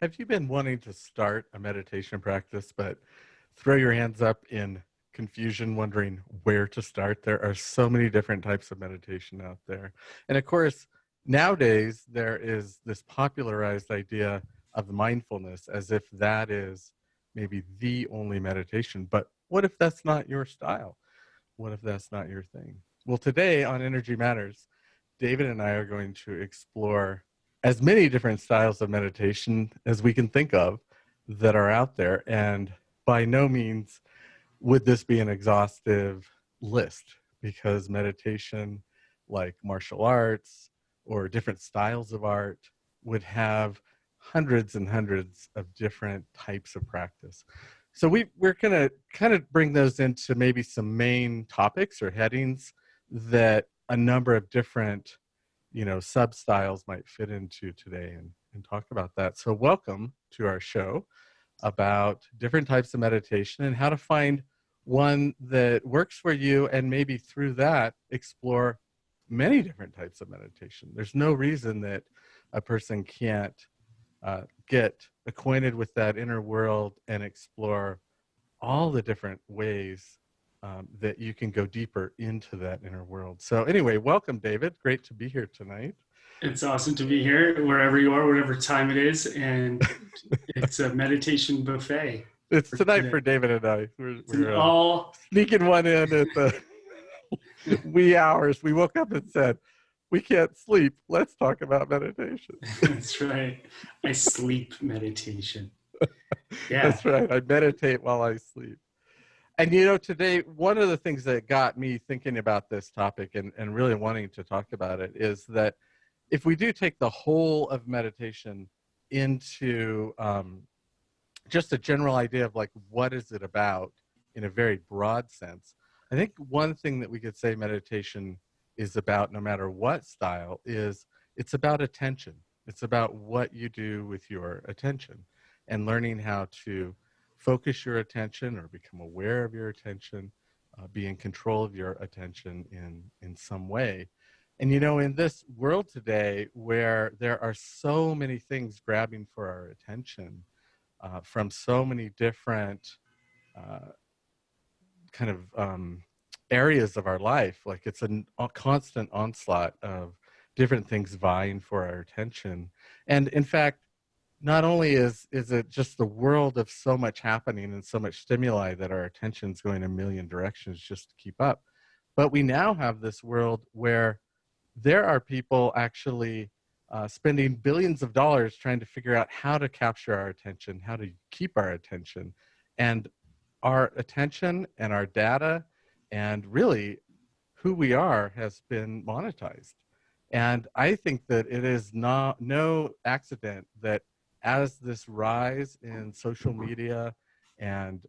Have you been wanting to start a meditation practice, but throw your hands up in confusion, wondering where to start? There are so many different types of meditation out there. And of course, nowadays, there is this popularized idea of mindfulness as if that is maybe the only meditation. But what if that's not your style? What if that's not your thing? Well, today on Energy Matters, David and I are going to explore as many different styles of meditation as we can think of that are out there. And by no means would this be an exhaustive list, because meditation, like martial arts or different styles of art, would have hundreds and hundreds of different types of practice. So we're going to kind of bring those into maybe some main topics or headings that a number of different sub styles might fit into today, and talk about that. So welcome to our show about different types of meditation and how to find one that works for you, and maybe through that explore many different types of meditation. There's no reason that a person can't get acquainted with that inner world and explore all the different ways that you can go deeper into that inner world. So anyway, welcome, David. Great to be here tonight. It's awesome to be here, wherever you are, whatever time it is, and it's a meditation buffet. It's For tonight today. for David and I. It's an We're all. sneaking one in at the wee hours. We woke up and said, we can't sleep. Let's talk about meditation. That's right. I sleep meditation. Yeah. That's right. I meditate while I sleep. And today, one of the things that got me thinking about this topic and really wanting to talk about it is that if we do take the whole of meditation into just a general idea of like, what is it about in a very broad sense, I think one thing that we could say meditation is about, no matter what style, is it's about attention. It's about what you do with your attention and learning how to focus your attention or become aware of your attention, be in control of your attention in some way. And in this world today where there are so many things grabbing for our attention from so many different kind of areas of our life, like it's a constant onslaught of different things vying for our attention. And in fact, not only is it just the world of so much happening and so much stimuli that our attention's going a million directions just to keep up, but we now have this world where there are people actually spending billions of dollars trying to figure out how to capture our attention, how to keep our attention. And our attention and our data and really who we are has been monetized. And I think that it is no accident that as this rise in social media and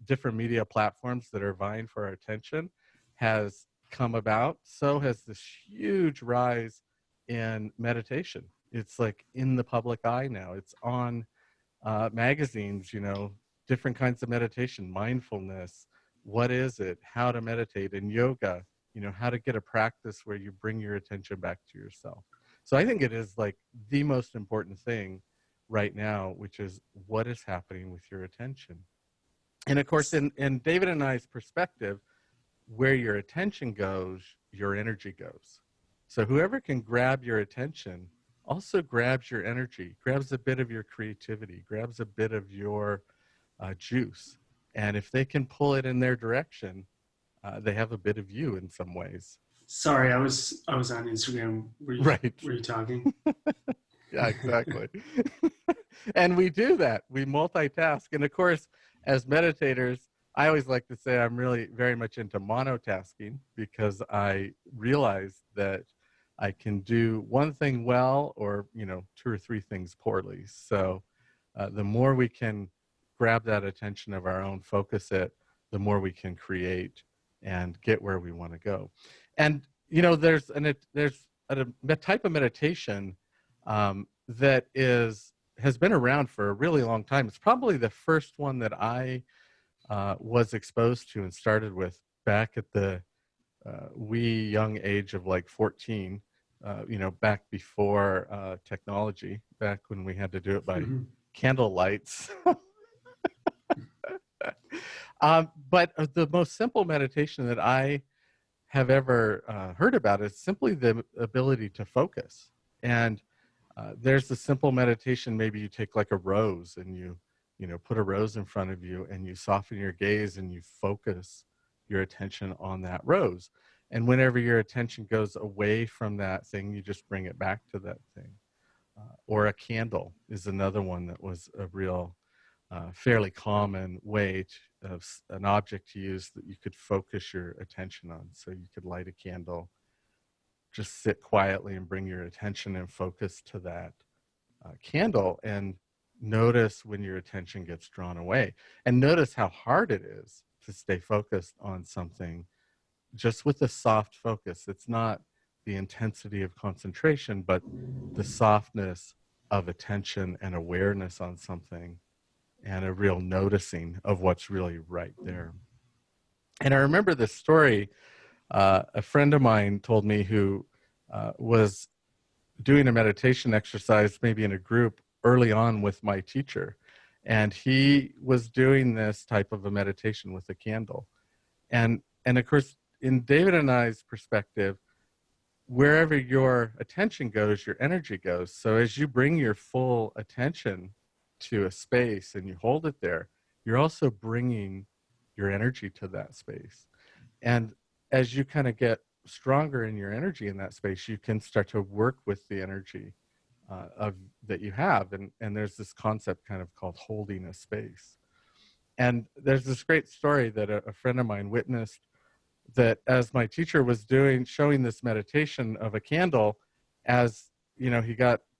different media platforms that are vying for our attention has come about, so has this huge rise in meditation. It's like in the public eye now. It's on magazines, different kinds of meditation, mindfulness, what is it, how to meditate, and yoga, how to get a practice where you bring your attention back to yourself. So I think it is like the most important thing right now, which is what is happening with your attention. And of course, in David and I's perspective, where your attention goes, your energy goes. So whoever can grab your attention also grabs your energy, grabs a bit of your creativity, grabs a bit of your juice. And if they can pull it in their direction, they have a bit of you in some ways. Sorry, I was on Instagram. Right. Were you talking? Yeah, exactly. And we do that. We multitask. And of course, as meditators, I always like to say I'm really very much into monotasking, because I realize that I can do one thing well or, two or three things poorly. So the more we can grab that attention of our own, focus it, the more we can create and get where we want to go. And, there's a type of meditation that has been around for a really long time. It's probably the first one that I was exposed to and started with back at the wee young age of like 14, back before technology, back when we had to do it by candle lights. But the most simple meditation that I have ever heard about is simply the ability to focus. And there's the simple meditation. Maybe you take like a rose and you know, put a rose in front of you and you soften your gaze and you focus your attention on that rose. And whenever your attention goes away from that thing, you just bring it back to that thing. Or a candle is another one that was a real fairly common way of an object to use that you could focus your attention on. So you could light a candle, just sit quietly and bring your attention and focus to that candle, and notice when your attention gets drawn away, and notice how hard it is to stay focused on something just with a soft focus. It's not the intensity of concentration, but the softness of attention and awareness on something, and a real noticing of what's really right there. And I remember this story. A friend of mine told me, who was doing a meditation exercise, maybe in a group early on with my teacher. And he was doing this type of a meditation with a candle. And of course, in David and I's perspective, wherever your attention goes, your energy goes. So as you bring your full attention to a space and you hold it there, you're also bringing your energy to that space. And as you kind of get stronger in your energy in that space, you can start to work with the energy of that you have. And there's this concept kind of called holding a space. And there's this great story that a friend of mine witnessed, that as my teacher was showing this meditation of a candle, as you know,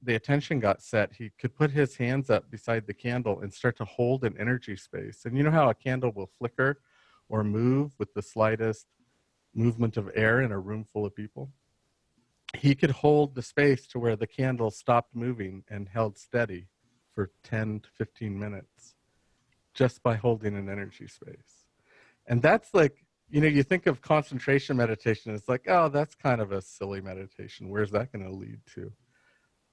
the attention got set, he could put his hands up beside the candle and start to hold an energy space. And you know how a candle will flicker or move with the slightest movement of air in a room full of people? He could hold the space to where the candle stopped moving and held steady for 10 to 15 minutes just by holding an energy space. And that's like, you know, you think of concentration meditation, it's like, oh, that's kind of a silly meditation. Where's that going to lead to?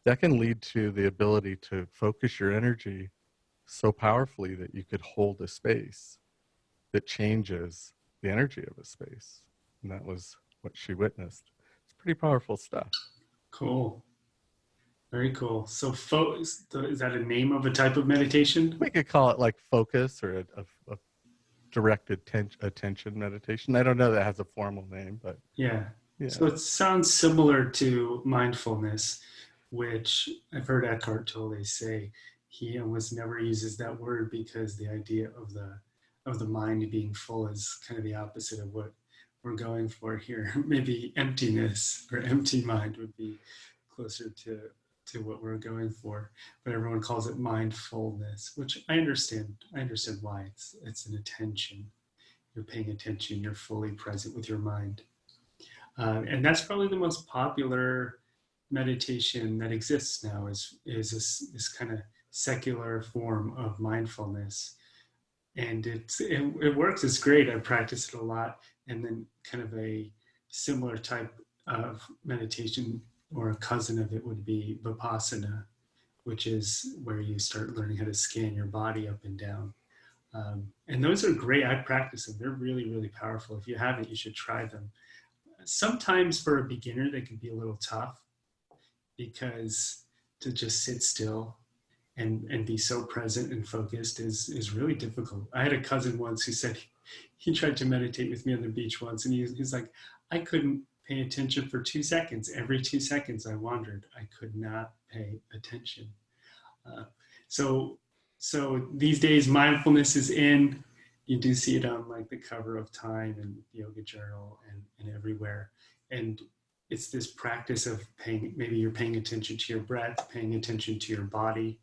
That can lead to the ability to focus your energy so powerfully that you could hold a space that changes the energy of a space. And that was what she witnessed. It's pretty powerful stuff. Cool. Very cool. So is that a name of a type of meditation? We could call it like focus, or a directed attention meditation. I don't know that has a formal name, but Yeah. yeah. So it sounds similar to mindfulness, which I've heard Eckhart Tolle say he almost never uses that word, because the idea of the mind being full is kind of the opposite of what we're going for here. Maybe emptiness or empty mind would be closer to what we're going for, but everyone calls it mindfulness, which I understand. I understand why. It's an attention. You're paying attention. You're fully present with your mind. And that's probably the most popular meditation that exists now, is this kind of secular form of mindfulness. And it works. It's great. I practice it a lot. And then kind of a similar type of meditation, or a cousin of it, would be Vipassana, which is where you start learning how to scan your body up and down. And those are great. I practice them. They're really, really powerful. If you haven't, you should try them. Sometimes for a beginner, they can be a little tough, because to just sit still and be so present and focused is really difficult. I had a cousin once who said he tried to meditate with me on the beach once, and he's like, I couldn't pay attention for 2 seconds. Every 2 seconds I wandered. I could not pay attention. Uh, so so these days mindfulness is in. You do see it on like the cover of Time and Yoga Journal and everywhere. And it's this practice of maybe you're paying attention to your breath, paying attention to your body,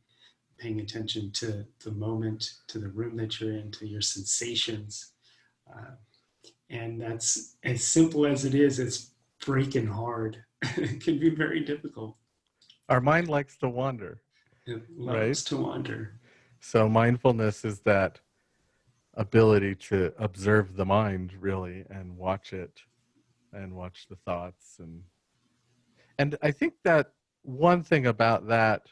paying attention to the moment, to the room that you're in, to your sensations. And that's, as simple as it is, it's freaking hard. It can be very difficult. Our mind likes to wander. It Right? loves to wander. So mindfulness is that ability to observe the mind, really, and watch it, and watch the thoughts. And I think that one thing about that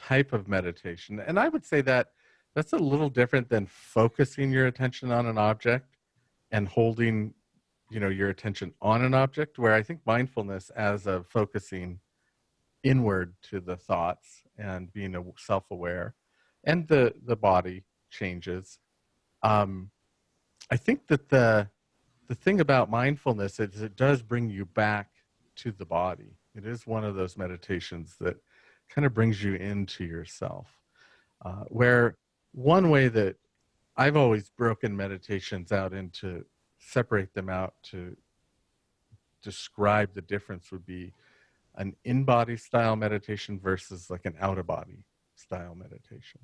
type of meditation. And I would say that that's a little different than focusing your attention on an object and holding, your attention on an object, where I think mindfulness as a focusing inward to the thoughts and being self-aware, and the body changes. um I think that the thing about mindfulness is it does bring you back to the body. It is one of those meditations that kind of brings you into yourself. Where one way that I've always broken meditations out into, separate them out to describe the difference, would be an in-body style meditation versus like an out-of-body style meditation.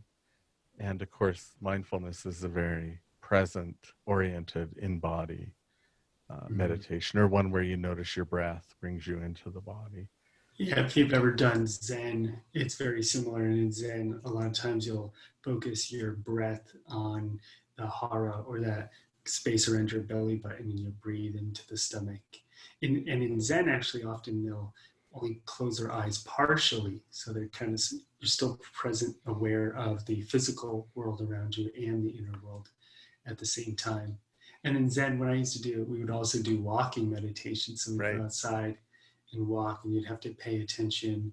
And of course, mindfulness is a very present oriented in-body Mhm. meditation, or one where you notice your breath brings you into the body. Yeah, if you've ever done Zen, it's very similar. And in Zen, a lot of times you'll focus your breath on the hara, or that space around your belly button, and you breathe into the stomach. And in Zen, actually, often they'll only close their eyes partially. So they're kind of, you're still present, aware of the physical world around you and the inner world at the same time. And in Zen, when I used to do it, we would also do walking meditation. So we'd go Right. outside and walk, and you'd have to pay attention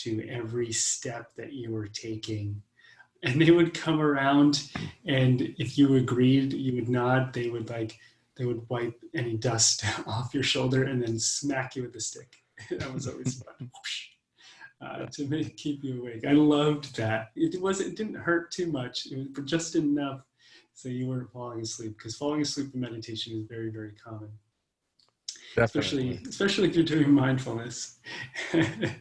to every step that you were taking. And they would come around, and if you agreed, you would nod. They would wipe any dust off your shoulder and then smack you with a stick. That was always fun. To keep you awake. I loved that. It didn't hurt too much. It was just enough so you weren't falling asleep, because falling asleep in meditation is very, very common, Definitely. especially if you're doing mindfulness. And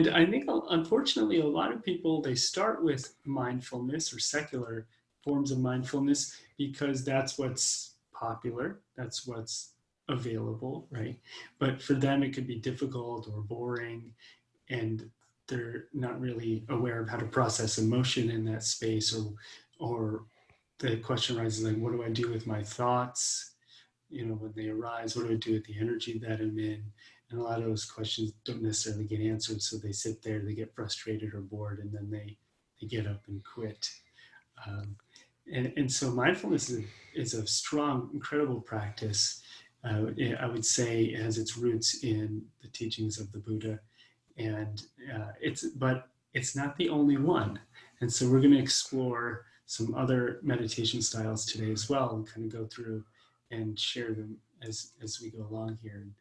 I think, unfortunately, a lot of people, they start with mindfulness or secular forms of mindfulness because that's what's popular, that's what's available, right? But for them, it could be difficult or boring, and they're not really aware of how to process emotion in that space, or the question arises like, what do I do with my thoughts? When they arise, what do I do with the energy that I'm in? And a lot of those questions don't necessarily get answered. So they sit there, they get frustrated or bored, and then they get up and quit. Um, and so mindfulness is a strong, incredible practice. I would say it has its roots in the teachings of the Buddha, and but it's not the only one. And so we're going to explore some other meditation styles today as well, and kind of go through and share them as we go along here. And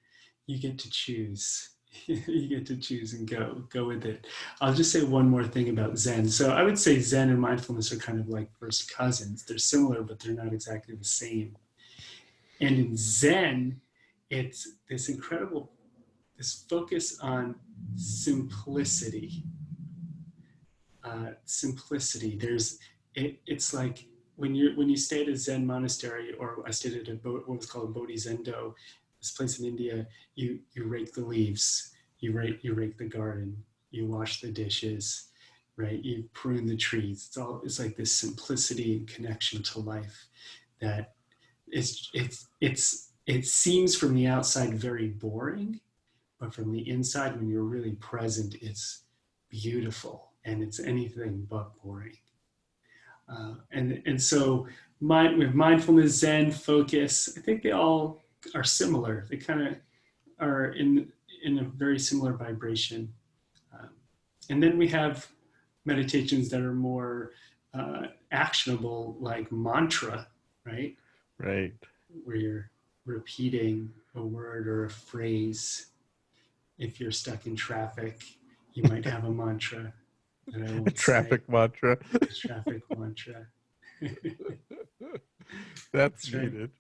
you get to choose. You get to choose and go with it. I'll just say one more thing about Zen. So I would say Zen and mindfulness are kind of like first cousins. They're similar, but they're not exactly the same. And in Zen, it's this focus on simplicity. Simplicity. It's like when you stay at a Zen monastery, or I stayed at what was called Bodhi Zendo, this place in India. You rake the leaves, you rake the garden, you wash the dishes, right? You prune the trees. It's like this simplicity and connection to life that it seems from the outside very boring, but from the inside, when you're really present, it's beautiful, and it's anything but boring. And so with mindfulness, Zen, focus, I think they all are similar. They kind of are in a very similar vibration. Um, and then we have meditations that are more actionable, like mantra, right? Right. Where you're repeating a word or a phrase. If you're stuck in traffic, you might have a mantra that I A won't say. traffic mantra. A traffic mantra. That's That's right. needed.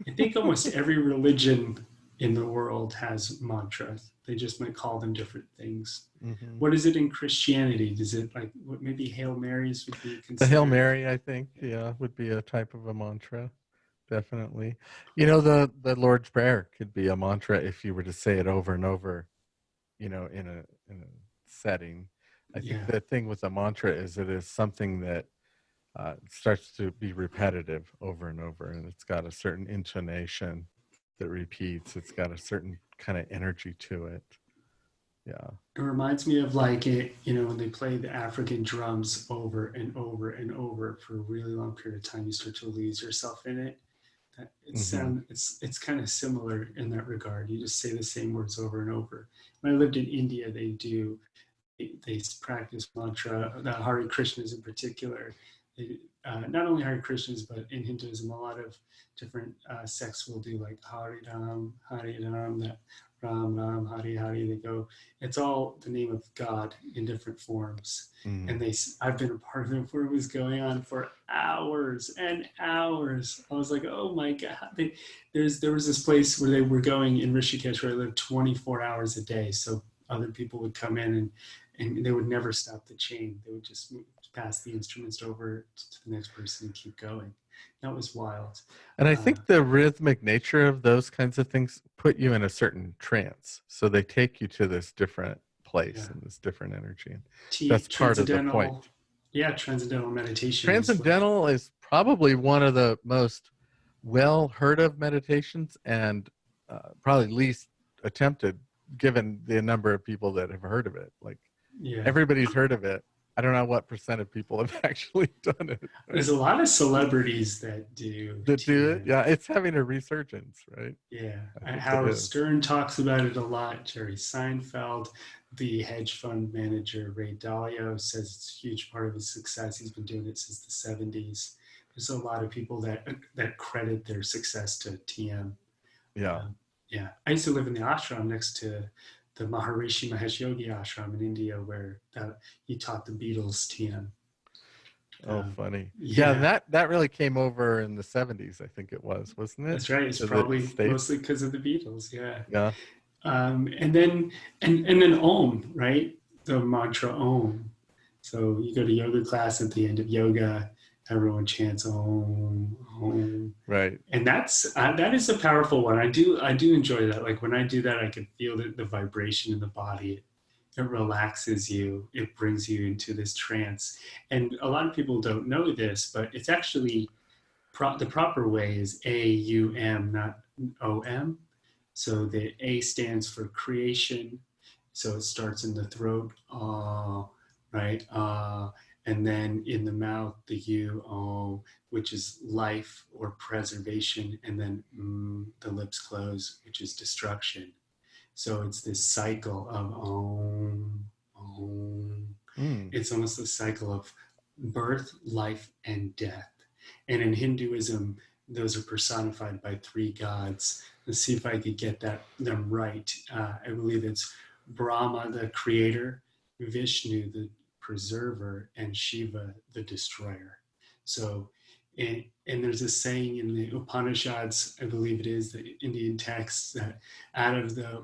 I think almost every religion in the world has mantras. They just might call them different things. Hmm. What is it in Christianity? Does it like what maybe Hail Marys would be The Hail considered? Mary, I think, yeah, would be a type of a mantra. Definitely. The Lord's Prayer could be a mantra if you were to say it over and over, in a setting. I think Yeah. the thing with a mantra is it is something that starts to be repetitive over and over, and it's got a certain intonation that repeats. It's got a certain kind of energy to it. Yeah. It reminds me of like it, you know, when they play the African drums over and over and over for a really long period of time, you start to lose yourself in it. Hmm. It's kind of similar in that regard. You just say the same words over and over. When I lived in India, they practice mantra, the Hare Krishnas in particular. Not only Hare Krishnas, but in Hinduism, a lot of different sects will do like Hare Ram, that Ram Ram, Hare Hare. They go. It's all the name of God in different forms. And Mm. I've been a part of it where it was going on for hours and hours. I was like, oh my God. There was this place where they were going in Rishikesh where I lived 24 hours a day. So other people would come in and they would never stop the chain. They would just pass the instruments over to the next person and keep going. That was wild. And I Uh, think the rhythmic nature of those kinds of things put you in a certain trance. So they take you to this different place yeah, and this different energy. And that's part of the transcendental. point. Yeah, transcendental meditation is what. Transcendental is probably one of the most well heard of meditations and probably least attempted given the number of people that have heard of it. Like Yeah, everybody's heard of it. I don't know what percent of people have actually done it, there's right? a lot of celebrities that do That do it. TM. Yeah, it's having a resurgence, right? Yeah, I think it Howard is. Stern talks about it a lot. Jerry Seinfeld, the hedge fund manager Ray Dalio, says it's a huge part of his success. He's been doing it since the 70s. There's a lot of people that credit their success to TM. Yeah. Yeah, I used to live in the ashram next to the Maharishi Mahesh Yogi ashram in India, where he taught the Beatles TM. Oh, funny. Yeah, and Yeah, that really came over in the 70s, I think it was, wasn't it? that's right. It's To the probably States. mostly because of the Beatles. Yeah. Yeah. And then and then Om, right? The mantra Om. So you go to yoga class at the end of yoga, everyone chants Om, Om, Right. and that is a powerful one. I do enjoy that. Like when I do that, I can feel the vibration in the body. It relaxes you. It brings you into this trance. And a lot of people don't know this, but it's actually the proper way is AUM, not OM. So the A stands for creation. So it starts in the throat, right? And then in the mouth, the U, which is life or preservation. And then the lips close, which is destruction. So it's this cycle of om. Mm. It's almost a cycle of birth, life, and death. And in Hinduism, those are personified by three gods. Let's see if I could get them right. I believe it's Brahma, the creator, Vishnu, the preserver, and Shiva, the destroyer. So, and there's a saying in the Upanishads, I believe it is, the Indian texts, that out of the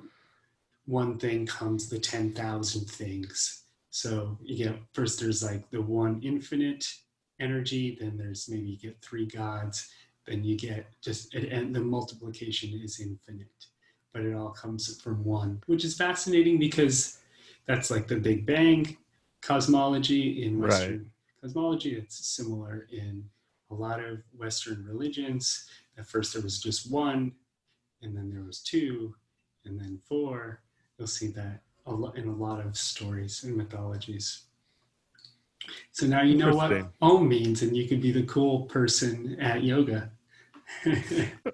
one thing comes the 10,000 things. So you get first there's like the one infinite energy, then there's maybe you get three gods, then you get just and the multiplication is infinite, but it all comes from one, which is fascinating because that's like the Big Bang cosmology in Right. Western cosmology. It's similar in a lot of Western religions. At first there was just one, and then there was two, and then four. You'll see that in a lot of stories and mythologies. So now you know what Interesting. Om means, and you could be the cool person at yoga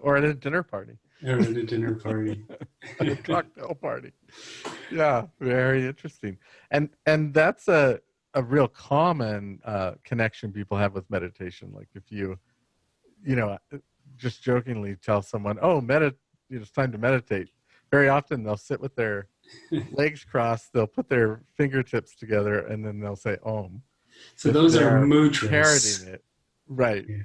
Or at a dinner party. or at a dinner party. At a cocktail party. Yeah, very interesting. And that's a real common connection people have with meditation. Like if you know, just jokingly tell someone, "Oh, it's time to meditate." Very often they'll sit with their legs crossed, they'll put their fingertips together, and then they'll say "Om," So if those are they're parroting mudras. it. Right. Yeah.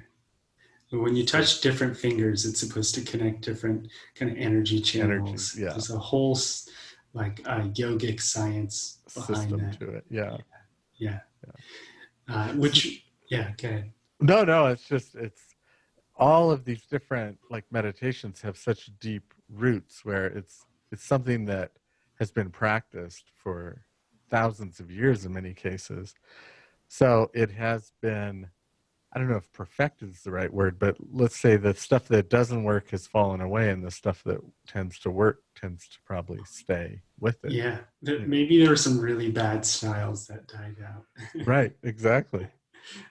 When you So touch different fingers, it's supposed to connect different kind of energy energy, channels. yeah, There's a whole like yogic science behind system that. to it. Yeah. Yeah. Yeah. So, Which, yeah, okay. no, it's all of these different like meditations have such deep roots where it's something that has been practiced for thousands of years in many cases. So it has been I don't know if perfected is the right word, but let's say the stuff that doesn't work has fallen away, and the stuff that tends to work tends to probably stay with it. Yeah, You know, maybe there were some really bad styles that died out. right? Exactly.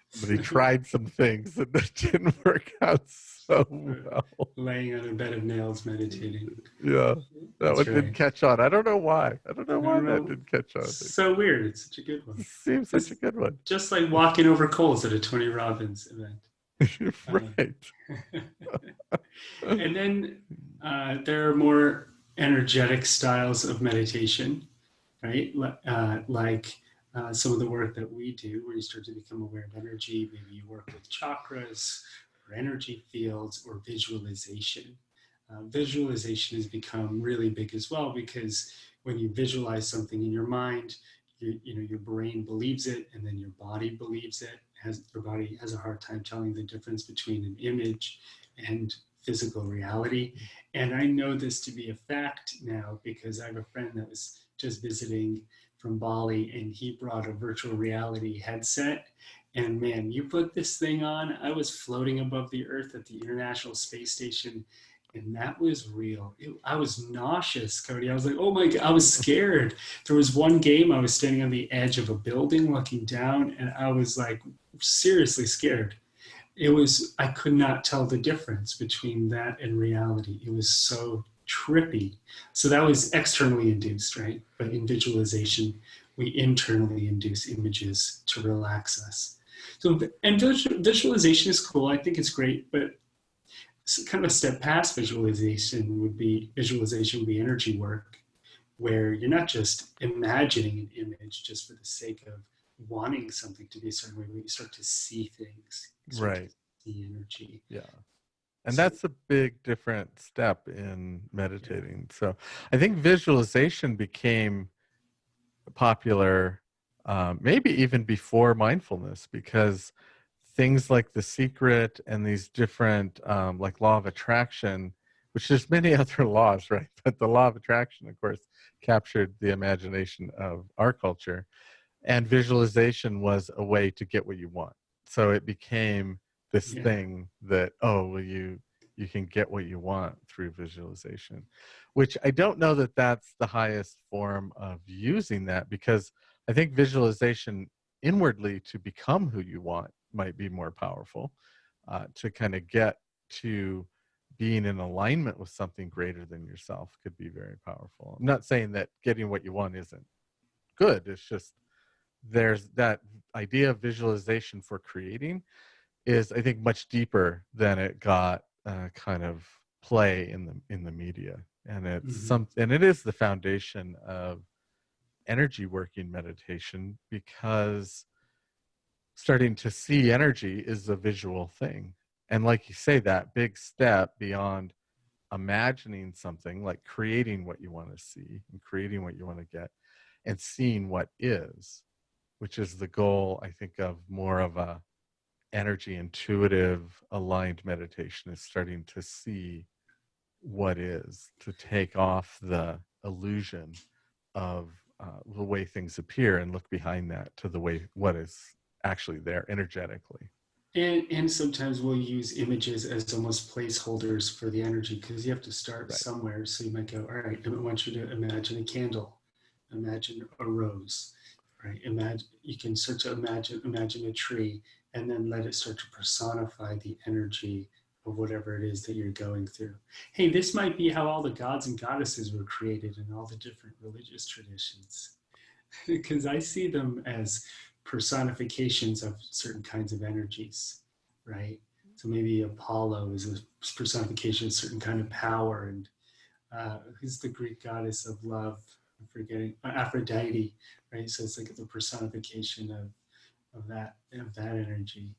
Somebody tried some things and that didn't work out so well. Laying on a bed of nails meditating. Yeah, that That's one didn't right. catch on. I don't know why. I don't know I why don't that know. didn't catch on. So weird. It's such a good one. It seems such a It's good one. just like walking over coals at a Tony Robbins event. You're Uh, right. and then there are more energetic styles of meditation, right? Like some of the work that we do, where you start to become aware of energy. Maybe you work with chakras or energy fields or visualization. Visualization has become really big as well because when you visualize something in your mind, your brain believes it, and then your body believes it. Your body has a hard time telling the difference between an image and physical reality. And I know this to be a fact now because I have a friend that was just visiting from Bali, and he brought a virtual reality headset. And man, you put this thing on, I was floating above the earth at the International Space Station, and that was real. I was nauseous, Cody. I was like, oh my God, I was scared. There was one game, I was standing on the edge of a building looking down, and I was like seriously scared. I could not tell the difference between that and reality. It was so trippy. So that was externally induced, right? But in visualization, we internally induce images to relax us. So, and visualization is cool. I think it's great, but kind of a step past visualization would be energy work, where you're not just imagining an image just for the sake of wanting something to be a certain way, but you start to see things, you start to Right. see energy. Yeah. And So that's a big different step in yeah, meditating. So I think visualization became popular maybe even before mindfulness, because things like The Secret and these different like law of attraction, which there's many other laws, right? But the law of attraction, of course, captured the imagination of our culture, and visualization was a way to get what you want. So it became this yeah, thing that, oh well, you can get what you want through visualization, which I don't know that that's the highest form of using that, because I think visualization inwardly to become who you want might be more powerful, to kind of get to being in alignment with something greater than yourself could be very powerful. I'm not saying that getting what you want isn't good. It's just there's that idea of visualization for creating is, I think, much deeper than it got kind of play in the media. And mm-hmm. it is the foundation of energy working meditation, because starting to see energy is a visual thing. And like you say, that big step beyond imagining something, like creating what you want to see and creating what you want to get and seeing what is, which is the goal, I think, of more of a energy intuitive aligned meditation, is starting to see what is, to take off the illusion of the way things appear and look behind that to the way what is actually there energetically. And sometimes we'll use images as almost placeholders for the energy because you have to start Right. somewhere. So you might go, all right, I want you to imagine a candle, imagine a rose, right? Imagine you can start to imagine a tree, and then let it start to personify the energy of whatever it is that you're going through. Hey, this might be how all the gods and goddesses were created in all the different religious traditions. Because I see them as personifications of certain kinds of energies, right? So maybe Apollo is a personification of a certain kind of power, and who's the Greek goddess of love? I'm forgetting Aphrodite, right? So it's like the personification of that energy.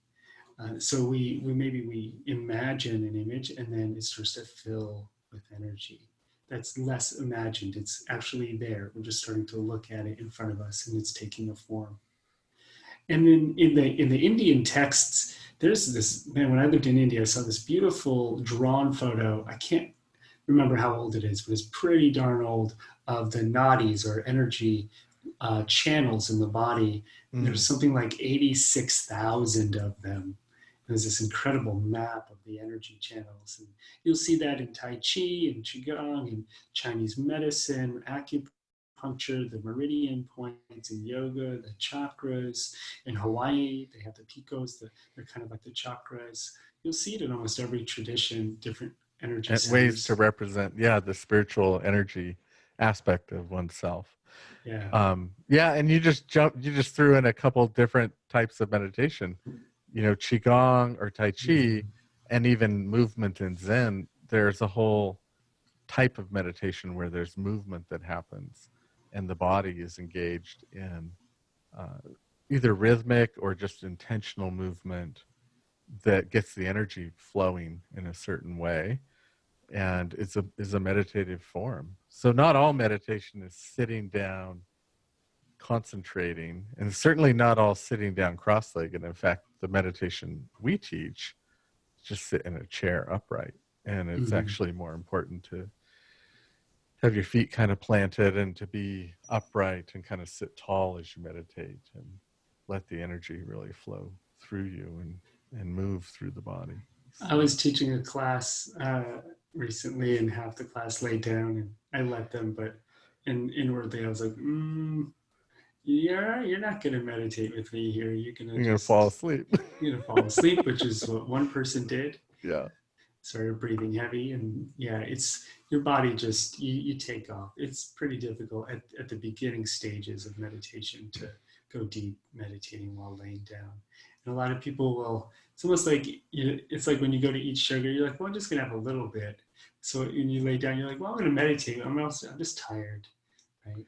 So we maybe we imagine an image, and then it starts to fill with energy. That's less imagined. It's actually there. We're just starting to look at it in front of us, and it's taking a form. And then in the Indian texts, there's this man. When I lived in India, I saw this beautiful drawn photo. I can't remember how old it is, but it's pretty darn old, of the nadis or energy channels in the body. There's Mm. something like 86,000 of them, There's this incredible map of the energy channels. And you'll see that in Tai Chi and Qigong and Chinese medicine, acupuncture, the meridian points in yoga, the chakras. In Hawaii, they have the picos, they're kind of like the chakras. You'll see it in almost every tradition, different energy And ways to centers. represent, yeah, the spiritual energy aspect of oneself. Yeah. Yeah, and you just threw in a couple different types of meditation, qigong or tai chi, Mm-hmm. and even movement in Zen. There's a whole type of meditation where there's movement that happens, and the body is engaged in uh, either rhythmic or just intentional movement that gets the energy flowing in a certain way, and it's a meditative form. So not all meditation is sitting down concentrating, and certainly not all sitting down cross-legged. In fact, the meditation we teach, just sit in a chair upright, and it's Mm-hmm. actually more important to have your feet kind of planted and to be upright and kind of sit tall as you meditate and let the energy really flow through you and move through the body. I So was teaching a class recently, and half the class laid down, and I let them, but inwardly I was like, you're not going to meditate with me here. You're going to you're gonna fall just, asleep. you're going to fall asleep, which is what one person did. Yeah. Started breathing heavy, and yeah, it's your body just, you take off. It's pretty difficult at the beginning stages of meditation to go deep meditating while laying down. And a lot of people will, it's almost like, it's like when you go to eat sugar, you're like, well, I'm just going to have a little bit. So when you lay down, you're like, well, I'm going to meditate. I'm just tired, right?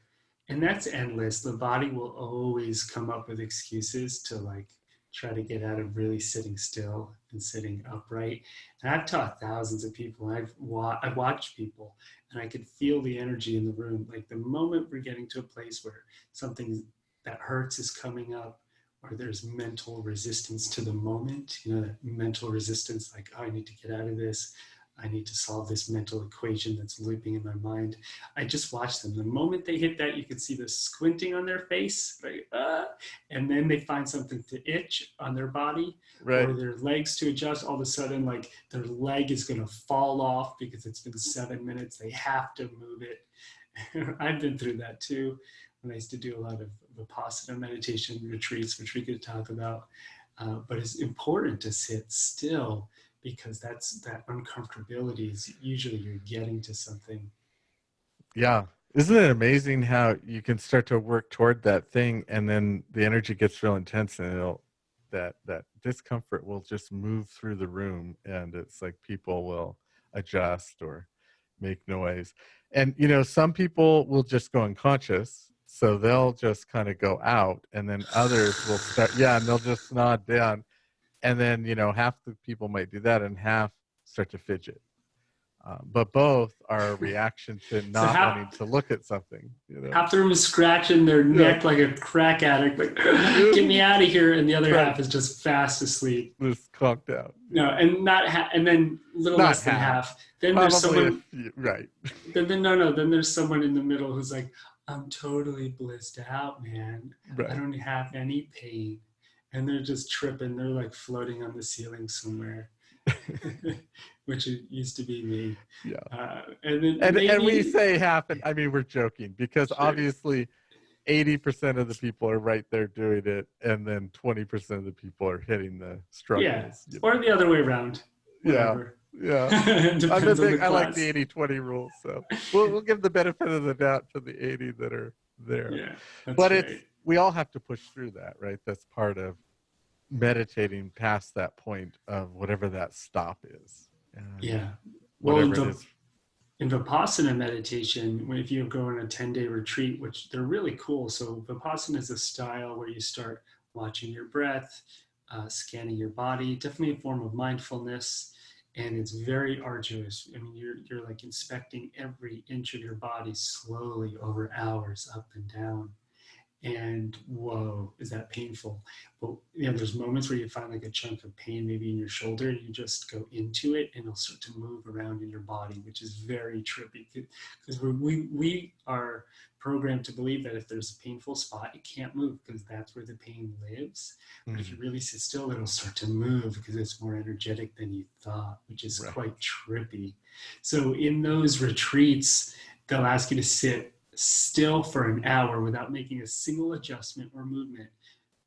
And that's endless. The body will always come up with excuses to like try to get out of really sitting still and sitting upright. And I've taught thousands of people. And I've watched people, and I could feel the energy in the room. Like the moment we're getting to a place where something that hurts is coming up, or there's mental resistance to the moment, that mental resistance, like, oh, I need to get out of this. I need to solve this mental equation that's looping in my mind. I just watch them. The moment they hit that, you can see the squinting on their face, like, and then they find something to itch on their body, or Right. their legs to adjust. All of a sudden, like their leg is going to fall off because it's been 7 minutes. They have to move it. I've been through that too. When I used to do a lot of Vipassana meditation retreats, which we could talk about. But it's important to sit still, because that uncomfortability is usually you're getting to something. Yeah. Isn't it amazing how you can start to work toward that thing, and then the energy gets real intense, and that discomfort will just move through the room, and it's like people will adjust or make noise. And some people will just go unconscious, so they'll just kind of go out, and then others will start, yeah, and they'll just nod down. And then, half the people might do that and half start to fidget. But both are a reaction to So not half wanting to look at something, half the room is scratching their Yeah. neck like a crack addict, like, get me out of here, and the other Right. half is just fast asleep. Just conked out. No, Yeah. and and then a little Not less than half. half. Then there's Probably a someone. few. Right. Then no. Then there's someone in the middle who's like, I'm totally blissed out, man. I Right. don't have any pain, and they're just tripping. They're like floating on the ceiling somewhere, which it used to be me. Yeah. And then And we maybe, say half, and I mean, we're joking because sure, obviously 80% of the people are right there doing it, and then 20% of the people are hitting the yeah, struggles, or the other way around, Yeah. whatever. Yeah. I'm a Depends on the big, I like the class. 80-20 rule. So we'll give the benefit of the doubt to the 80 that are there. Yeah, that's But right. we all have to push through that, right? That's part of meditating past that point of whatever that stop is, and Yeah. Well, whatever it is. in Vipassana meditation, if you go on a 10-day retreat, which they're really cool. So Vipassana is a style where you start watching your breath, scanning your body, definitely a form of mindfulness. And it's very arduous. I mean, you're like inspecting every inch of your body slowly over hours, up and down. and whoa, is that painful? But there's moments where you find like a chunk of pain maybe in your shoulder, and you just go into it, and it'll start to move around in your body, which is very trippy because we are programmed to believe that if there's a painful spot, it can't move because that's where the pain lives. But if you Mm, really sit still, it'll start to move because it's more energetic than you thought, which is right. quite trippy. So in those retreats, they'll ask you to sit still for an hour without making a single adjustment or movement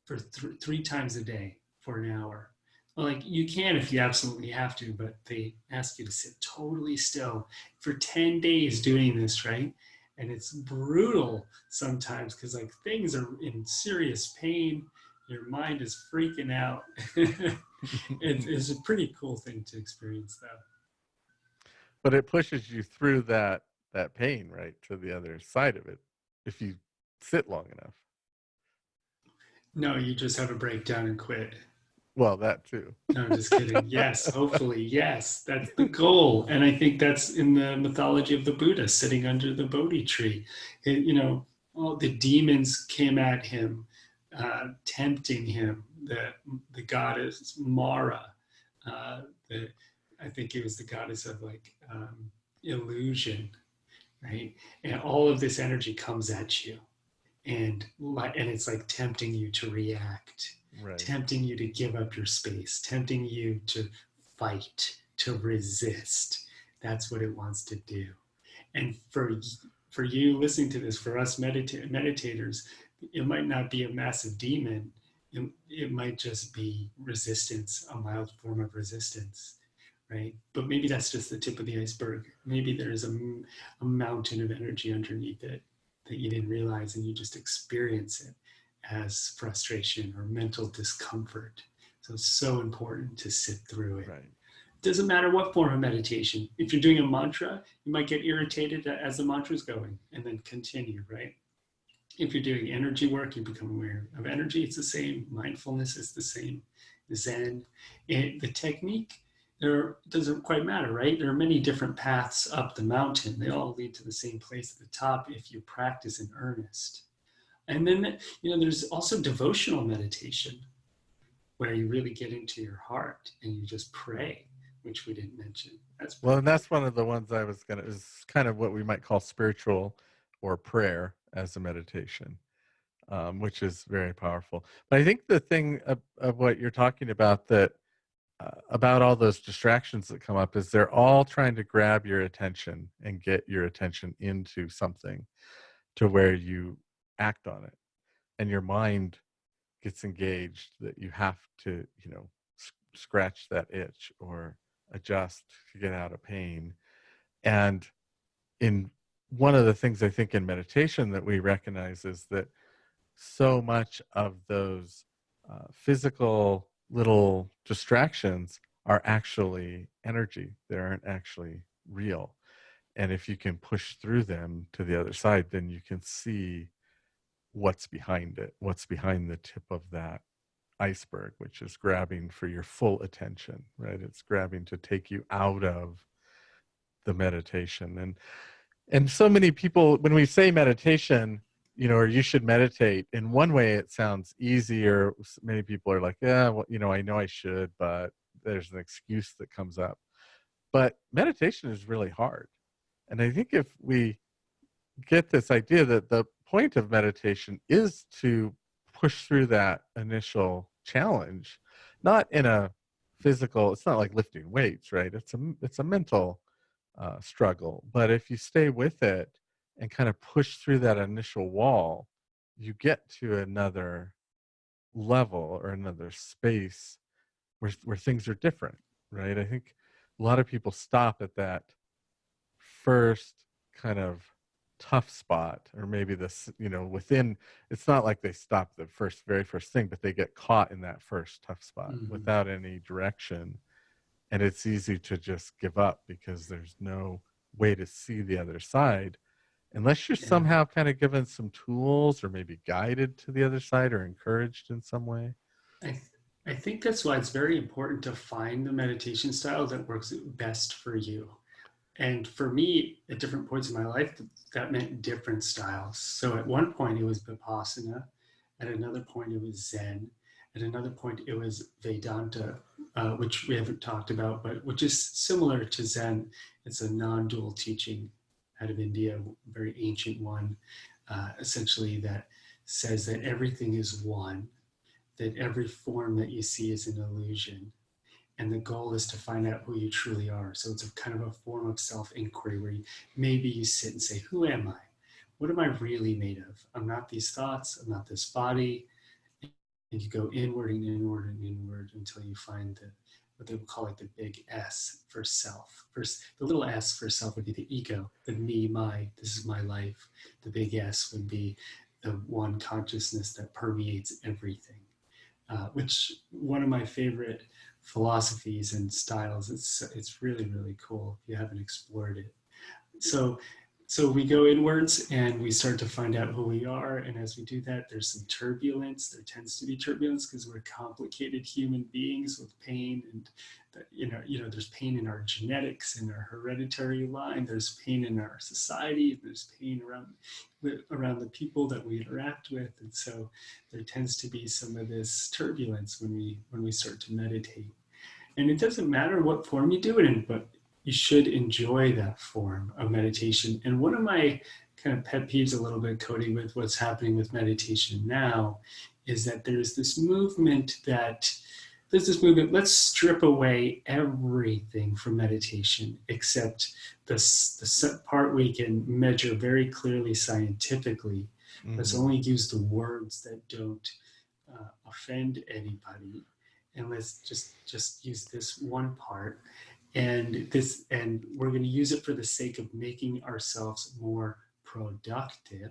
for 3 times a day for an hour. Well, like you can if you absolutely have to, but they ask you to sit totally still for 10 days doing this, right? And it's brutal sometimes because like things are in serious pain. Your mind is freaking out. It's a pretty cool thing to experience, though. But it pushes you through that pain, right, to the other side of it if you sit long enough. No, you just have a breakdown and quit. Well, that too. No, just kidding. Yes, hopefully, yes, that's the goal. And I think that's in the mythology of the Buddha sitting under the Bodhi tree. All the demons came at him, tempting him. The goddess Mara, the I think it was the goddess of like illusion, right? And all of this energy comes at you, and it's like tempting you to react, Right. tempting you to give up your space, tempting you to fight, to resist. That's what it wants to do. And for you listening to this, for us meditators, it might not be a massive demon. It might just be resistance, a mild form of resistance, right? But maybe that's just the tip of the iceberg. Maybe there is a mountain of energy underneath it that you didn't realize, and you just experience it as frustration or mental discomfort. So it's so important to sit through it. Right. Doesn't matter what form of meditation. If you're doing a mantra, you might get irritated as the mantra is going and then continue, right? If you're doing energy work, you become aware of energy. It's the same. Mindfulness is the same. Zen. The technique, there doesn't quite matter, right? There are many different paths up the mountain. They all lead to the same place at the top if you practice in earnest. And then, there's also devotional meditation where you really get into your heart and you just pray, which we didn't mention. That's Well, pretty and cool. that's one of the ones I was gonna is kind of what we might call spiritual or prayer as a meditation, which is very powerful. But I think the thing of what you're talking about that about all those distractions that come up is they're all trying to grab your attention and get your attention into something to where you act on it, and your mind gets engaged that you have to, scratch that itch or adjust to get out of pain. And in one of the things I think in meditation that we recognize is that so much of those physical little distractions are actually energy. They aren't actually real. And if you can push through them to the other side, then you can see what's behind it, what's behind the tip of that iceberg, which is grabbing for your full attention, right? It's grabbing to take you out of the meditation. And so many people, when we say meditation, or you should meditate, in one way it sounds easier. Many people are like, yeah, well, I know I should, but there's an excuse that comes up. But meditation is really hard. And I think if we get this idea that the point of meditation is to push through that initial challenge, not in a physical, it's not like lifting weights, right? It's a mental struggle. But if you stay with it and kind of push through that initial wall, you get to another level or another space where things are different, right? I think a lot of people stop at that first kind of tough spot, or maybe this, within, it's not like they stop the very first thing, but they get caught in that first tough spot Mm-hmm. without any direction. And it's easy to just give up because there's no way to see the other side unless you're Yeah. somehow kind of given some tools or maybe guided to the other side or encouraged in some way. I, th- I think that's why it's very important to find the meditation style that works best for you. And for me, at different points in my life, that meant different styles. So at one point, it was Vipassana. At another point, it was Zen. At another point, it was Vedanta, which we haven't talked about, but which is similar to Zen. It's a non-dual teaching out of India, a very ancient one, essentially that says that everything is one, that every form that you see is an illusion, and the goal is to find out who you truly are. So it's a kind of a form of self-inquiry where maybe you sit and say, who am I? What am I really made of? I'm not these thoughts, I'm not this body. And you go inward and inward and inward until you find what they would call like the big S for self. First, the little S for self would be the ego, the me, my, this is my life. The big S would be the one consciousness that permeates everything. Which one of my favorite philosophies and styles. It's really, really cool if you haven't explored it. So so we go inwards and we start to find out who we are. And as we do that, there's some turbulence. There tends to be turbulence because we're complicated human beings with pain. And there's pain in our genetics, in our hereditary line. There's pain in our society. There's pain around the people that we interact with. And so there tends to be some of this turbulence when we start to meditate. And it doesn't matter what form you do it in, but you should enjoy that form of meditation. And one of my kind of pet peeves a little bit, Cody, with what's happening with meditation now is that there's this movement, let's strip away everything from meditation except the part we can measure very clearly scientifically. Let's only use the words that don't offend anybody, and let's just use this one part, and we're going to use it for the sake of making ourselves more productive,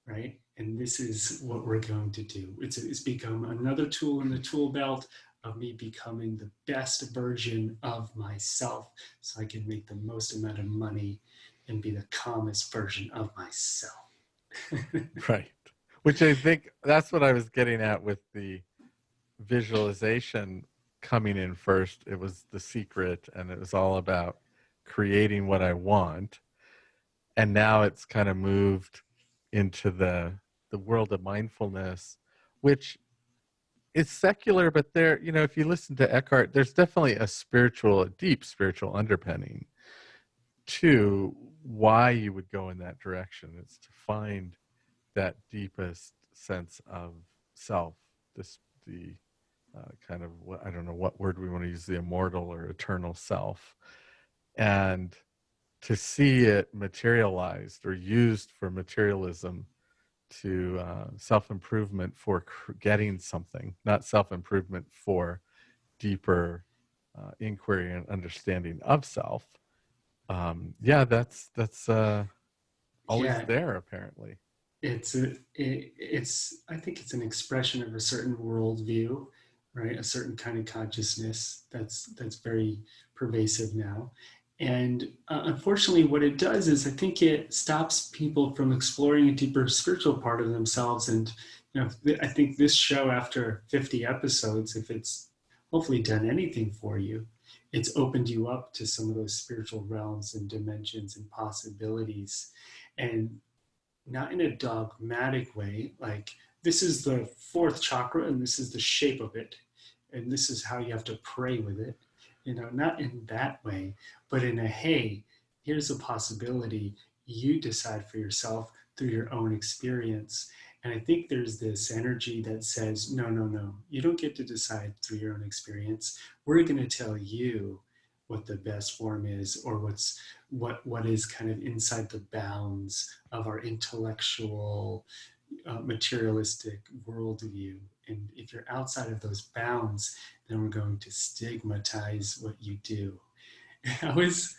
right? And this is what we're going to do. It's become another tool in the tool belt of me becoming the best version of myself so I can make the most amount of money and be the calmest version of myself. Right. Which I think that's what I was getting at with the visualization coming in first. It was the secret, and it was all about creating what I want. And now it's kind of moved into the world of mindfulness, which is secular, but there, if you listen to Eckhart, there's definitely a deep spiritual underpinning to why you would go in that direction. It's to find that deepest sense of self, the kind of, I don't know what word we want to use, the immortal or eternal self, and to see it materialized or used for materialism to self-improvement for getting something, not self-improvement for deeper inquiry and understanding of self. Yeah, that's always Yeah, there apparently. it's I think it's an expression of a certain worldview, right? A certain kind of consciousness that's very pervasive now. And unfortunately, what it does is I think it stops people from exploring a deeper spiritual part of themselves. And I think this show, after 50 episodes, if it's hopefully done anything for you, it's opened you up to some of those spiritual realms and dimensions and possibilities. And not in a dogmatic way, like this is the fourth chakra and this is the shape of it, and this is how you have to pray with it, not in that way, but in a, hey, here's a possibility, you decide for yourself through your own experience. And I think there's this energy that says, no, no, no, you don't get to decide through your own experience. We're going to tell you what the best form is, or what is kind of inside the bounds of our intellectual, materialistic worldview. And if you're outside of those bounds, then we're going to stigmatize what you do. I was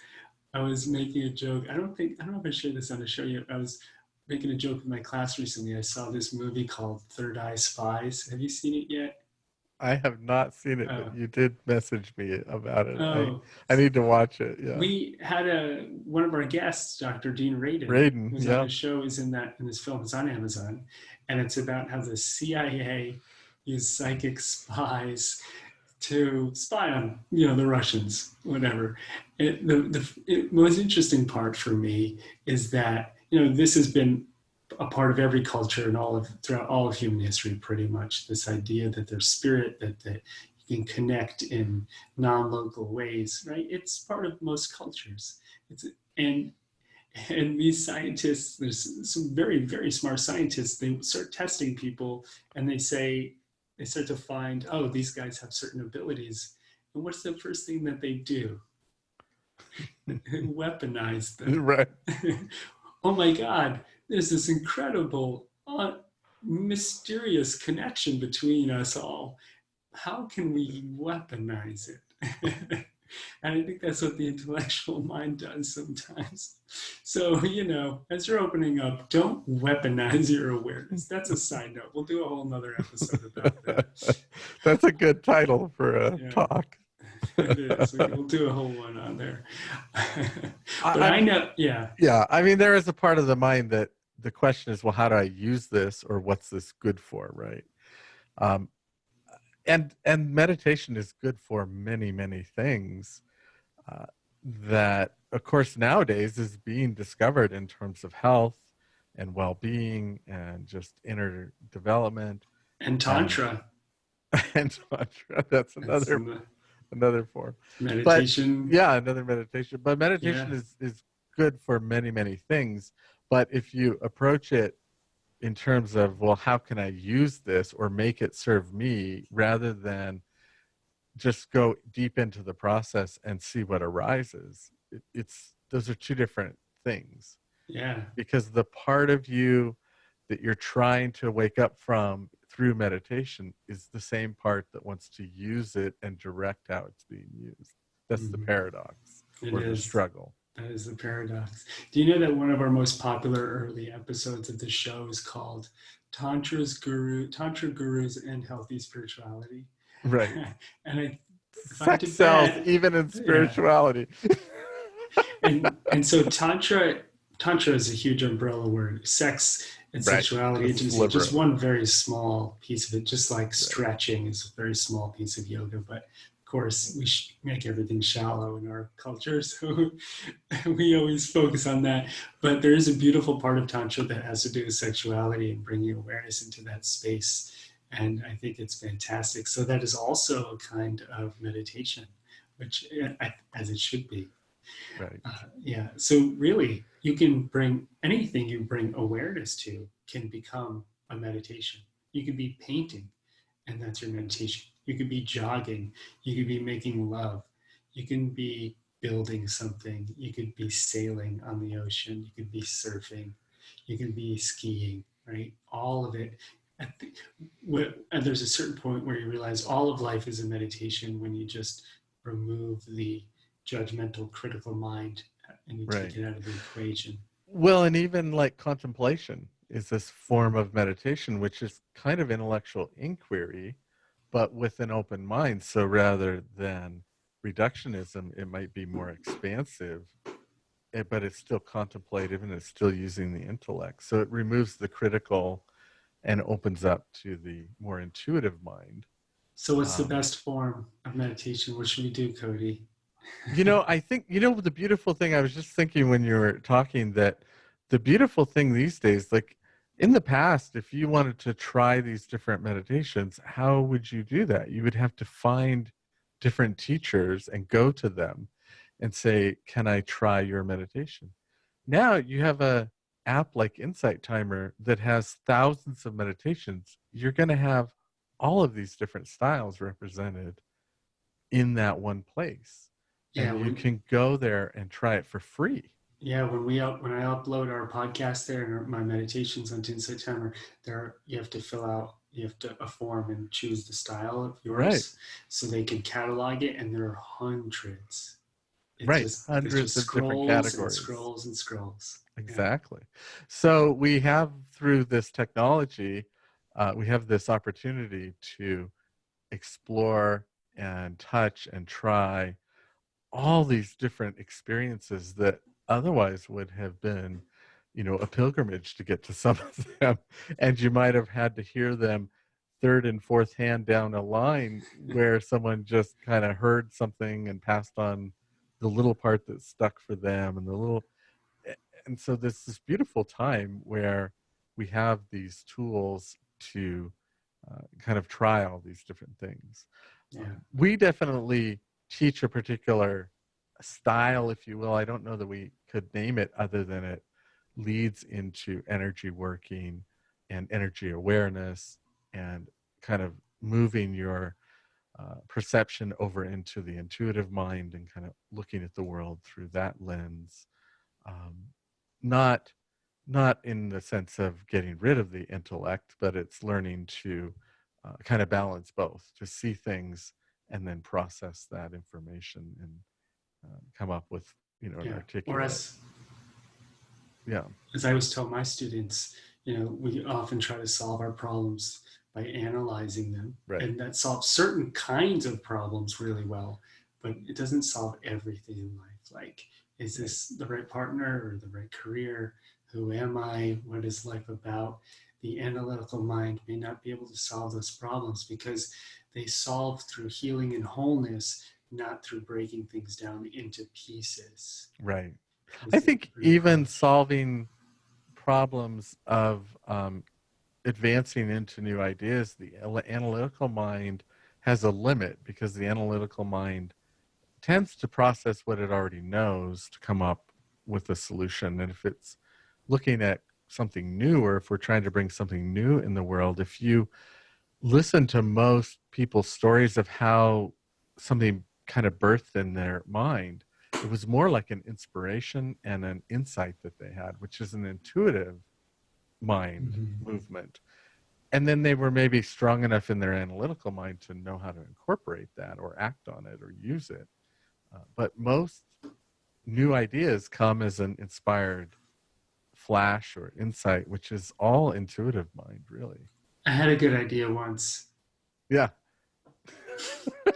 I was making a joke. I don't know if I shared this on the show yet. I was making a joke with my class recently. I saw this movie called Third Eye Spies. Have you seen it yet? I have not seen it, but Uh, you did message me about it. I oh, I need to watch it. Yeah. we had one of our guests, Dr. Dean Radin, Raiden, who's on yeah. the show, is in this film. It's on Amazon, and it's about how the CIA used psychic spies to spy on the Russians, whatever. The most interesting part for me is that this has been a part of every culture and throughout all of human history, pretty much. This idea that there's spirit, that you can connect in non-local ways, right? It's part of most cultures. It's and and these scientists, there's some very very smart scientists. They start testing people, and they start to find, oh, these guys have certain abilities. And what's the first thing that they do? Weaponize them. Right. Oh my God, there's this incredible, mysterious connection between us all. How can we weaponize it? And I think that's what the intellectual mind does sometimes. So, as you're opening up, don't weaponize your awareness. That's a side note. We'll do a whole nother episode about that. That's a good title for a Yeah, talk. it is. We'll do a whole one on there. But I I mean, know, yeah. yeah, I mean, there is a part of the mind that the question is, well, how do I use this, or what's this good for, right? Um, and meditation is good for many, many things uh, that, of course, nowadays is being discovered in terms of health and well-being and just inner development And and Tantra. and tantra. That's That's another form. But meditation. yeah, another meditation. But Yeah. meditation is good for many, many things. But if you approach it in terms of, well, how can I use this or make it serve me, rather than just go deep into the process and see what arises, it's those are two different things. Yeah. Because the part of you that you're trying to wake up from through meditation is the same part that wants to use it and direct how it's being used. That's the Mhm. paradox It or the is. struggle. That is the paradox. Do you know that one of our most popular early episodes of the show is called Tantra Gurus and Healthy Spirituality? Right. And I find to Sex sells bet, even in yeah. spirituality. And so Tantra is a huge umbrella word. Sex and Right. sexuality, A intimacy, sliver just of it. one very small piece of it, just like Right. stretching is a very small piece of yoga. But of course, we make everything shallow in our culture. So we always focus on that. But there is a beautiful part of Tantra that has to do with sexuality and bringing awareness into that space. And I think it's fantastic. So that is also a kind of meditation, which, as it should be. Right. Yeah. So really, you can bring anything you bring awareness to can become a meditation. You could be painting, and that's your meditation. You could be jogging. You could be making love. You can be building something. You could be sailing on the ocean. You could be surfing. You could be skiing, right? All of it. And there's a certain point where you realize all of life is a meditation when you just remove the judgmental, critical mind and you take Right. it out of the equation. Well, and even like contemplation is this form of meditation, which is kind of intellectual inquiry, but with an open mind. So rather than reductionism, it might be more expansive, but it's still contemplative and it's still using the intellect. So it removes the critical and opens up to the more intuitive mind. So, what's the Um, best form of meditation? What should we do, Cody? I think, the beautiful thing, I was just thinking when you were talking that the beautiful thing these days, like in the past, if you wanted to try these different meditations, how would you do that? You would have to find different teachers and go to them and say, can I try your meditation? Now you have a app like Insight Timer that has thousands of meditations. You're going to have all of these different styles represented in that one place, Yeah, and you can go there and try it for free. when I upload our podcast there and my meditations on Insight Timer, there you have to fill out a form and choose the style of Right. yours, so they can catalog it, and there are hundreds. Right. It just Hundreds of different scrolls and categories. scrolls and scrolls. Yeah. Exactly. So we have, through this technology, we have this opportunity to explore and touch and try all these different experiences that otherwise would have been, a pilgrimage to get to some of them. And you might have had to hear them third and fourth hand down a line where someone just kind of heard something and passed on the little part that stuck for them and the little. And so this beautiful time where we have these tools to kind of try all these different things. Yeah. We definitely teach a particular style, if you will. I don't know that we could name it other than it leads into energy working and energy awareness and kind of moving your perception over into the intuitive mind and kind of looking at the world through that lens. Um, not not in the sense of getting rid of the intellect, but it's learning to kind of balance both, to see things and then process that information and come up with, an Yeah. Or articulate. Yeah, as I always tell my students, we often try to solve our problems by analyzing them, right, and that solves certain kinds of problems really well, but it doesn't solve everything in life. Like, is right, this the right partner or the right career? Who am I? What is life about? The analytical mind may not be able to solve those problems because they solve through healing and wholeness, not through breaking things down into pieces. right. I Because think really even hard. solving problems of advancing into new ideas, the analytical mind has a limit because the analytical mind tends to process what it already knows to come up with a solution. And if it's looking at something new, or if we're trying to bring something new in the world, if you listen to most people's stories of how something kind of birthed in their mind, it was more like an inspiration and an insight that they had, which is an intuitive mind Mhm. movement. And then they were maybe strong enough in their analytical mind to know how to incorporate that or act on it or use it. But most new ideas come as an inspired flash or insight, which is all intuitive mind, really. I had a good idea once. Yeah.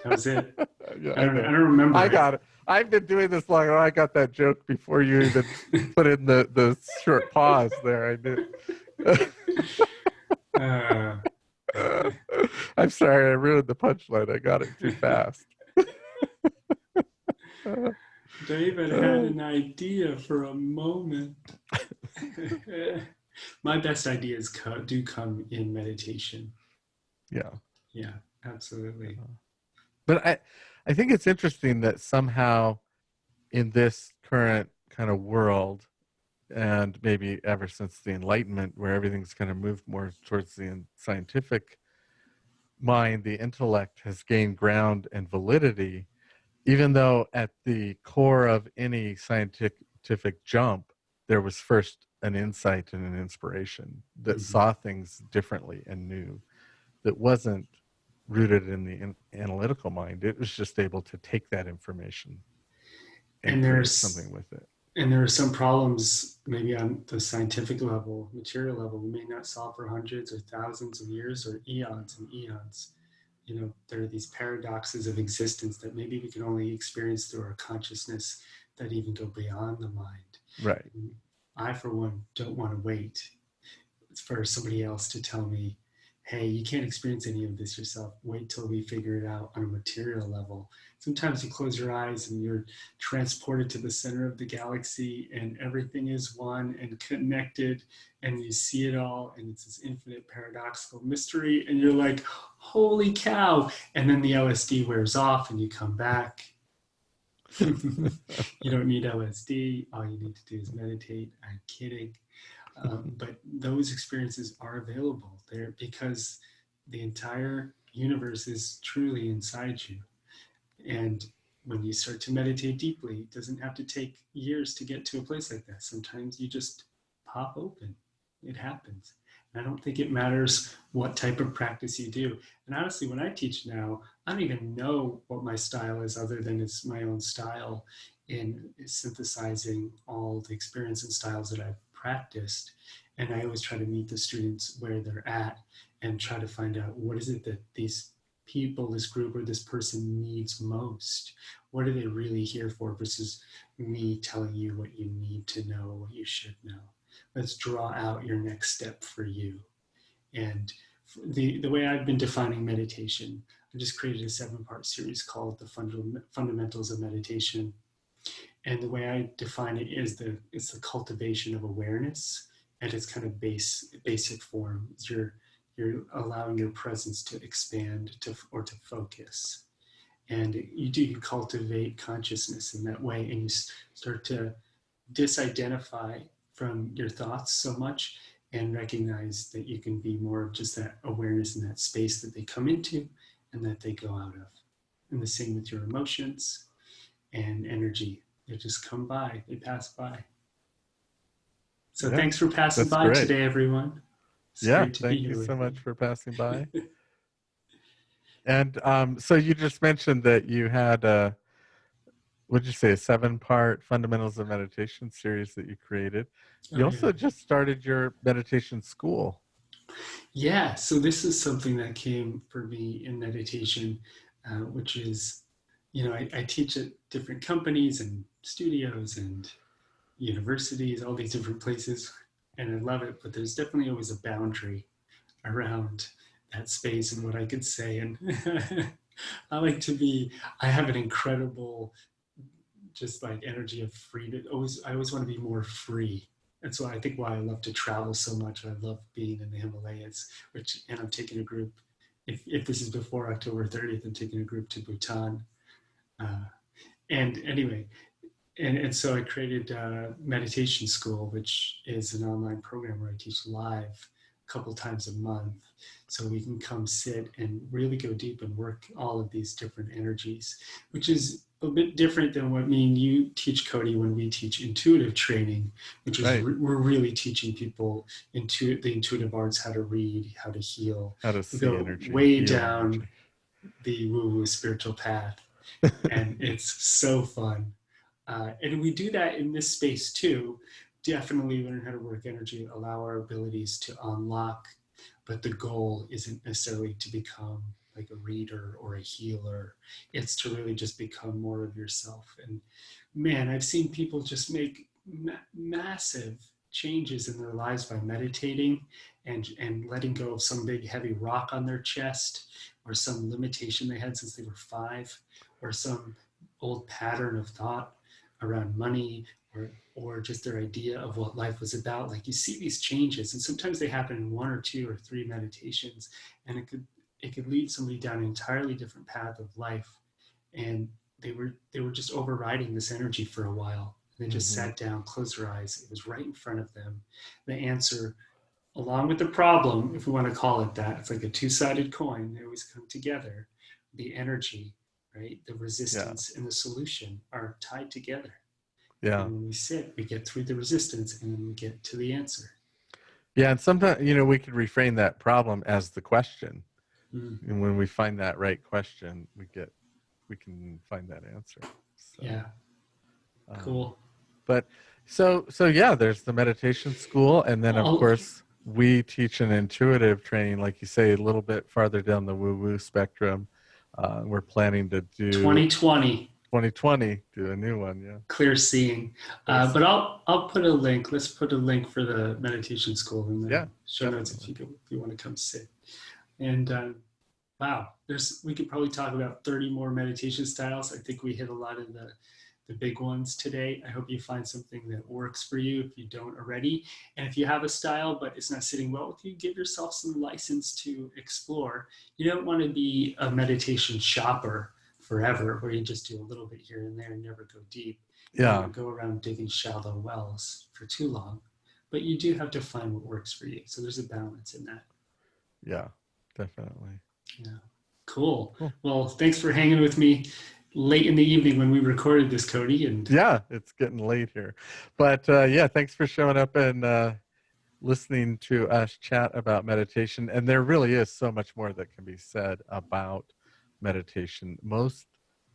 That was it. Yeah, I I don't. I know. don't I remember it. got it. I've been doing this long. I got that joke before you even put in the short pause there. I did. uh, I'm sorry, I ruined the punchline. I got it too fast. David had an idea for a moment. My best ideas do come in meditation. Yeah. Yeah, absolutely. But I think it's interesting that somehow in this current kind of world, and maybe ever since the Enlightenment, where everything's kind of moved more towards the scientific mind, the intellect has gained ground and validity, even though at the core of any scientific jump, there was first an insight and an inspiration that Mhm. saw things differently and new, that wasn't rooted in the analytical mind. It was just able to take that information and And create there's something with it. and there are some problems maybe on the scientific level, material level, we may not solve for hundreds or thousands of years or eons and eons. There are these paradoxes of existence that maybe we can only experience through our consciousness that even go beyond the mind. Right. And I, for one, don't want to wait for somebody else to tell me, hey, you can't experience any of this yourself. Wait till we figure it out on a material level. Sometimes you close your eyes and you're transported to the center of the galaxy and everything is one and connected and you see it all and it's this infinite paradoxical mystery and you're like, holy cow. And then the LSD wears off and you come back. You don't need LSD. All you need to do is meditate. I'm kidding. But those experiences are available there because the entire universe is truly inside you. And when you start to meditate deeply, it doesn't have to take years to get to a place like that. Sometimes you just pop open. It happens. And I don't think it matters what type of practice you do. And honestly, when I teach now, I don't even know what my style is other than it's my own style in synthesizing all the experience and styles that I've practiced. And I always try to meet the students where they're at and try to find out what is it that these people, this group, or this person needs most. What are they really here for versus me telling you what you need to know, what you should know. Let's draw out your next step for you. And the way I've been defining meditation, I just created a 7-part series called The Fundamentals of Meditation. And the way I define it is it's the cultivation of awareness at its kind of basic form. You're allowing your presence to expand or to focus. And you cultivate consciousness in that way, and you start to disidentify from your thoughts so much and recognize that you can be more of just that awareness in that space that they come into and that they go out of. And the same with your emotions and energy. They just come by, they pass by. So Yeah, thanks for passing that's by great. today, everyone. It's Yeah, great to be thank you here so with much you. for passing by. And so you just mentioned that you had would you say a 7-part Fundamentals of Meditation series that you created. You Oh, yeah. also just started your meditation school. Yeah, so this is something that came for me in meditation, which is, I teach at different companies and studios and universities, all these different places, and I love it. But there's definitely always a boundary around that space and what I could say. And I like to be, I have an incredible, just like energy of freedom. I always want to be more free. And so I think why I love to travel so much. I love being in the Himalayas, and I'm taking a group. If this is before October 30th, I'm taking a group to Bhutan. Uh, and anyway, and so I created Meditation School, which is an online program where I teach live a couple times a month. So we can come sit and really go deep and work all of these different energies, which is a bit different than what me and you teach, Cody, when we teach intuitive training, which is Right. we're really teaching people the intuitive arts, how to read, how to heal. How to We see go energy, way feel down energy. the woo-woo spiritual path, and it's so fun. And we do that in this space too. Definitely learn how to work energy, allow our abilities to unlock. But the goal isn't necessarily to become like a reader or a healer. It's to really just become more of yourself. And man, I've seen people just make massive changes in their lives by meditating and letting go of some big heavy rock on their chest, or some limitation they had since they were 5, or some old pattern of thought around money, or just their idea of what life was about. Like, you see these changes, and sometimes they happen in 1 or 2 or 3 meditations, and it could lead somebody down an entirely different path of life. And they were just overriding this energy for a while. They just Hmm. sat down, closed their eyes. It was right in front of them. The answer, along with the problem, if we want to call it that, it's like a two-sided coin. They always come together. The energy, right? The Yeah. resistance and the solution are tied together. Yeah. And when we sit, we get through the resistance and then we get to the answer. Yeah. And sometimes, we could reframe that problem as the question. Mm, And when we find that right question, we can find that answer. So, yeah, um, cool. but so yeah, there's the meditation school. And then of Oh, course we teach an intuitive training, like you say, a little bit farther down the woo-woo spectrum. We're planning to do 2020. 2020, do a new one. Yeah. Clear seeing. There's, But I'll put a link. Let's put a link for the meditation school in the yeah, show notes definitely. if you want to come sit. And wow, we could probably talk about 30 more meditation styles. I think we hit a lot of the big ones today. I hope you find something that works for you if you don't already. And if you have a style but it's not sitting well with you, give yourself some license to explore. You don't want to be a meditation shopper forever, where you just do a little bit here and there and never go deep. You don't Yeah. want to go around digging shallow wells for too long, but you do have to find what works for you. So there's a balance in that. Yeah, definitely. Yeah. Cool. Cool. Well, thanks for hanging with me late in the evening when we recorded this, Cody. And Yeah, it's getting late here. But yeah, thanks for showing up and listening to us chat about meditation. And there really is so much more that can be said about meditation. Most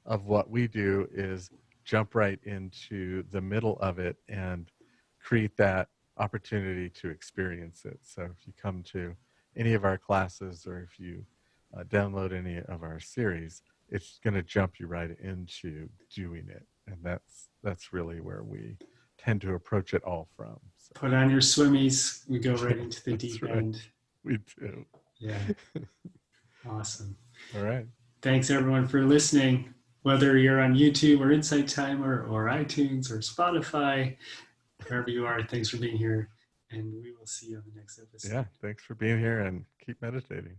of what we do is jump right into the middle of it and create that opportunity to experience it. So if you come to any of our classes, or if you download any of our series, it's going to jump you right into doing it. And that's really where we tend to approach it all from. So. put on your swimmies. We go right into the That's deep right. end. We do. Yeah. Awesome. All right. Thanks, everyone, for listening. Whether you're on YouTube or Insight Timer or iTunes or Spotify, wherever you are, thanks for being here. And we will see you on the next Yeah, episode. thanks for being here and keep meditating.